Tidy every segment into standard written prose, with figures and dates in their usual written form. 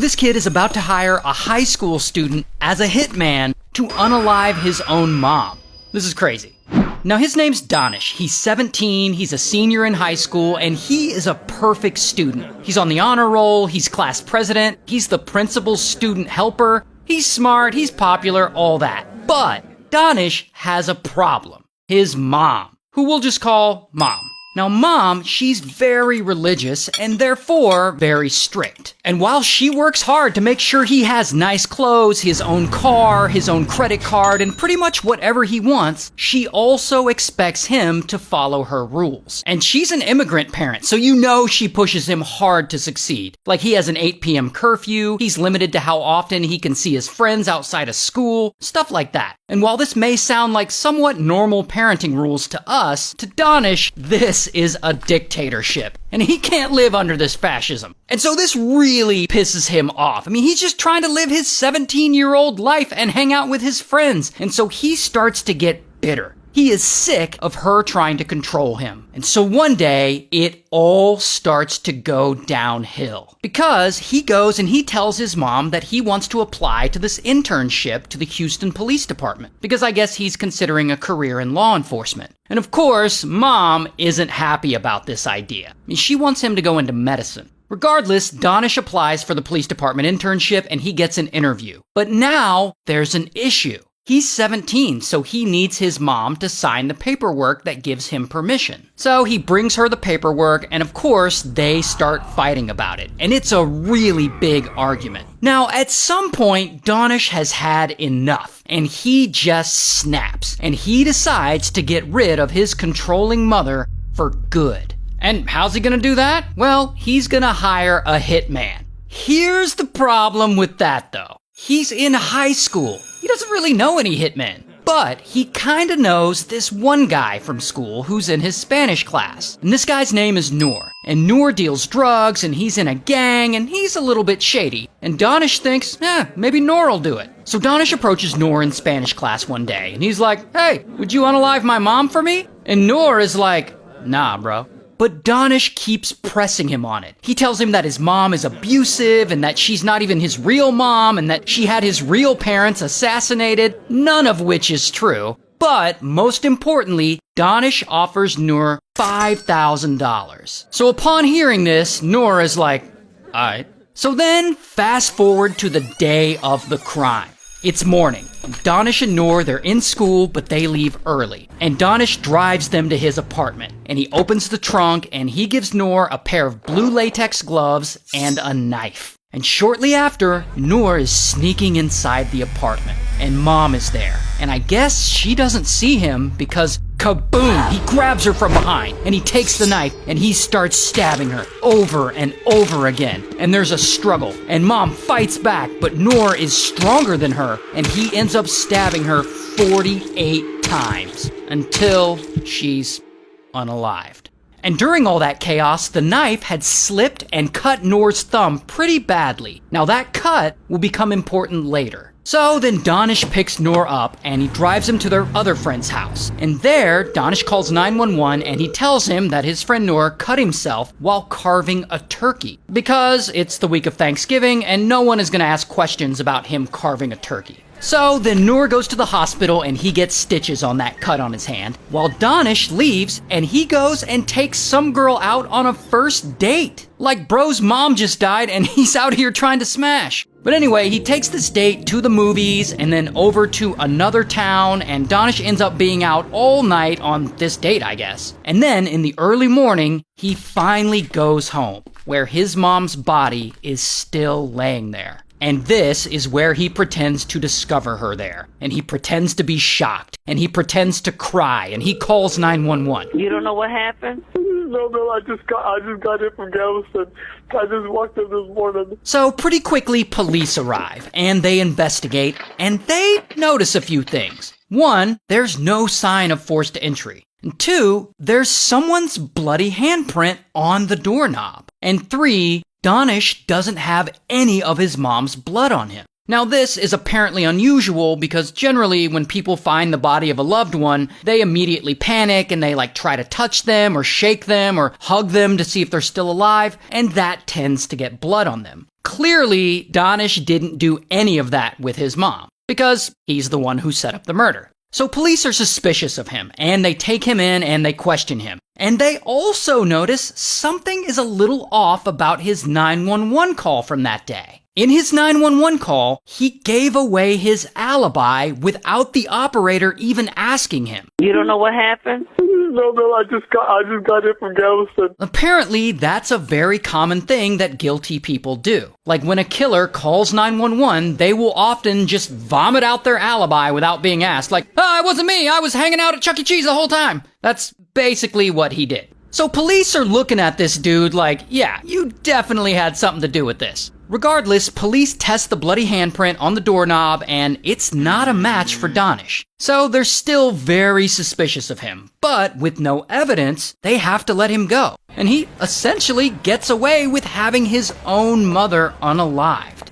this kid is about to hire a high school student as a hitman to unalive his own mom. This is crazy. Now, his name's Danish. He's 17, he's a senior in high school, and he is a perfect student. He's on the honor roll, he's class president, he's the principal's student helper, he's smart, he's popular, all that. But Danish has a problem. His mom, who we'll just call Mom. Now, Mom, she's very religious and therefore very strict. And while she works hard to make sure he has nice clothes, his own car, his own credit card, and pretty much whatever he wants, she also expects him to follow her rules. And she's an immigrant parent, so you know she pushes him hard to succeed. Like, he has an 8 p.m. curfew, he's limited to how often he can see his friends outside of school, stuff like that. And while this may sound like somewhat normal parenting rules to us, to Danish, this is a dictatorship. And he can't live under this fascism. And so this really pisses him off. I mean, he's just trying to live his 17-year-old life and hang out with his friends. And so he starts to get bitter. He is sick of her trying to control him. And so one day, it all starts to go downhill. Because he goes and he tells his mom that he wants to apply to this internship to the Houston Police Department. Because I guess he's considering a career in law enforcement. And of course, Mom isn't happy about this idea. I mean, she wants him to go into medicine. Regardless, Danish applies for the police department internship and he gets an interview. But now, there's an issue. He's 17, so he needs his mom to sign the paperwork that gives him permission. So he brings her the paperwork, and of course, they start fighting about it. And it's a really big argument. Now, at some point, Danish has had enough, and he just snaps. And he decides to get rid of his controlling mother for good. And how's he gonna do that? Well, he's gonna hire a hitman. Here's the problem with that, though. He's in high school. He doesn't really know any hitmen. But he kinda knows this one guy from school who's in his Spanish class. And this guy's name is Noor. And Noor deals drugs, and he's in a gang, and he's a little bit shady. And Danish thinks, maybe Noor will do it. So Danish approaches Noor in Spanish class one day, and he's like, "Hey, would you unalive my mom for me?" And Noor is like, "Nah, bro." But Danish keeps pressing him on it. He tells him that his mom is abusive and that she's not even his real mom and that she had his real parents assassinated, none of which is true. But most importantly, Danish offers Noor $5,000. So upon hearing this, Noor is like, alright. So then, fast forward to the day of the crime. It's morning. Danish and Noor, they're in school, but they leave early. And Danish drives them to his apartment. And he opens the trunk, and he gives Noor a pair of blue latex gloves and a knife. And shortly after, Noor is sneaking inside the apartment. And Mom is there. And I guess she doesn't see him because kaboom! He grabs her from behind, and he takes the knife, and he starts stabbing her over and over again. And there's a struggle, and Mom fights back, but Noor is stronger than her, and he ends up stabbing her 48 times until she's unalived. And during all that chaos, the knife had slipped and cut Noor's thumb pretty badly. Now that cut will become important later. So then Danish picks Noor up and he drives him to their other friend's house. And there, Danish calls 911 and he tells him that his friend Noor cut himself while carving a turkey. Because it's the week of Thanksgiving and no one is going to ask questions about him carving a turkey. So then Noor goes to the hospital and he gets stitches on that cut on his hand, while Danish leaves and he goes and takes some girl out on a first date. Like bro's mom just died and he's out here trying to smash. But anyway, he takes this date to the movies and then over to another town, and Danish ends up being out all night on this date, I guess. And then in the early morning, he finally goes home, where his mom's body is still laying there. And this is where he pretends to discover her there. And he pretends to be shocked. And he pretends to cry. And he calls 911. You don't know what happened? No, I just got in from Galveston. I just walked in this morning. So pretty quickly, police arrive. And they investigate. And they notice a few things. One, there's no sign of forced entry. And two, there's someone's bloody handprint on the doorknob. And three, Danish doesn't have any of his mom's blood on him. Now this is apparently unusual because generally when people find the body of a loved one, they immediately panic and they try to touch them or shake them or hug them to see if they're still alive, and that tends to get blood on them. Clearly, Danish didn't do any of that with his mom, because he's the one who set up the murder. So police are suspicious of him, and they take him in and they question him. And they also notice something is a little off about his 911 call from that day. In his 911 call, he gave away his alibi without the operator even asking him. You don't know what happened? No, I just got it from Galveston. Apparently, that's a very common thing that guilty people do. Like when a killer calls 911, they will often just vomit out their alibi without being asked. Like, it wasn't me, I was hanging out at Chuck E. Cheese the whole time. That's basically what he did. So police are looking at this dude like, yeah, you definitely had something to do with this. Regardless, police test the bloody handprint on the doorknob, and it's not a match for Danish. So they're still very suspicious of him. But with no evidence, they have to let him go. And he essentially gets away with having his own mother unalived.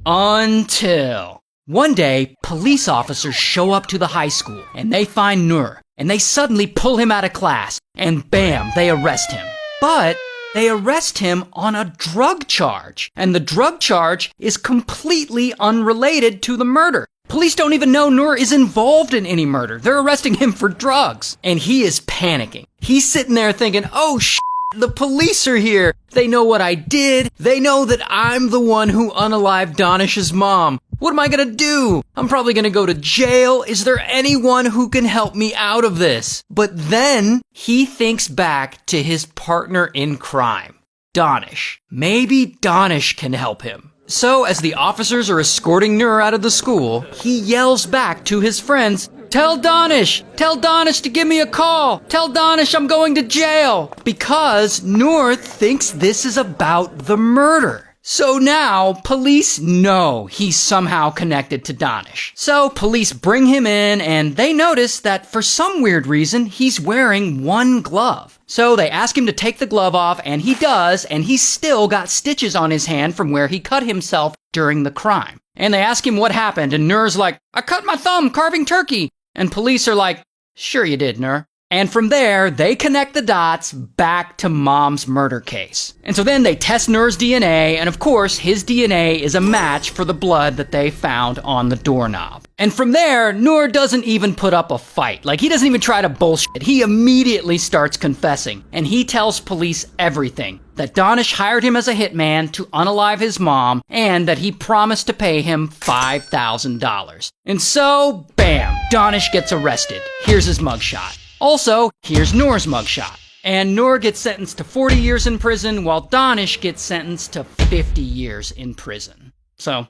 Until one day, police officers show up to the high school, and they find Nur. And they suddenly pull him out of class, and bam, they arrest him. But they arrest him on a drug charge, and the drug charge is completely unrelated to the murder. Police don't even know Nur is involved in any murder. They're arresting him for drugs, and he is panicking. He's sitting there thinking, oh shit, the police are here. They know what I did. They know that I'm the one who unalived Danish's mom. What am I gonna do? I'm probably gonna go to jail. Is there anyone who can help me out of this? But then he thinks back to his partner in crime, Danish. Maybe Danish can help him. So as the officers are escorting Nur out of the school, he yells back to his friends, Tell Danish to give me a call. Tell Danish I'm going to jail. Because Nur thinks this is about the murder. So now, police know he's somehow connected to Danish. So police bring him in, and they notice that for some weird reason, he's wearing one glove. So they ask him to take the glove off, and he does, and he's still got stitches on his hand from where he cut himself during the crime. And they ask him what happened, and Nur's like, I cut my thumb carving turkey. And police are like, sure you did, Nur. And from there, they connect the dots back to Mom's murder case. And so then they test Nur's DNA, and of course, his DNA is a match for the blood that they found on the doorknob. And from there, Nur doesn't even put up a fight. Like, he doesn't even try to bullshit. He immediately starts confessing, and he tells police everything. That Danish hired him as a hitman to unalive his mom, and that he promised to pay him $5,000. And so, bam, Danish gets arrested. Here's his mugshot. Also, here's Nur's mugshot. And Nur gets sentenced to 40 years in prison, while Danish gets sentenced to 50 years in prison. So,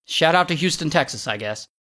shout out to Houston, Texas, I guess.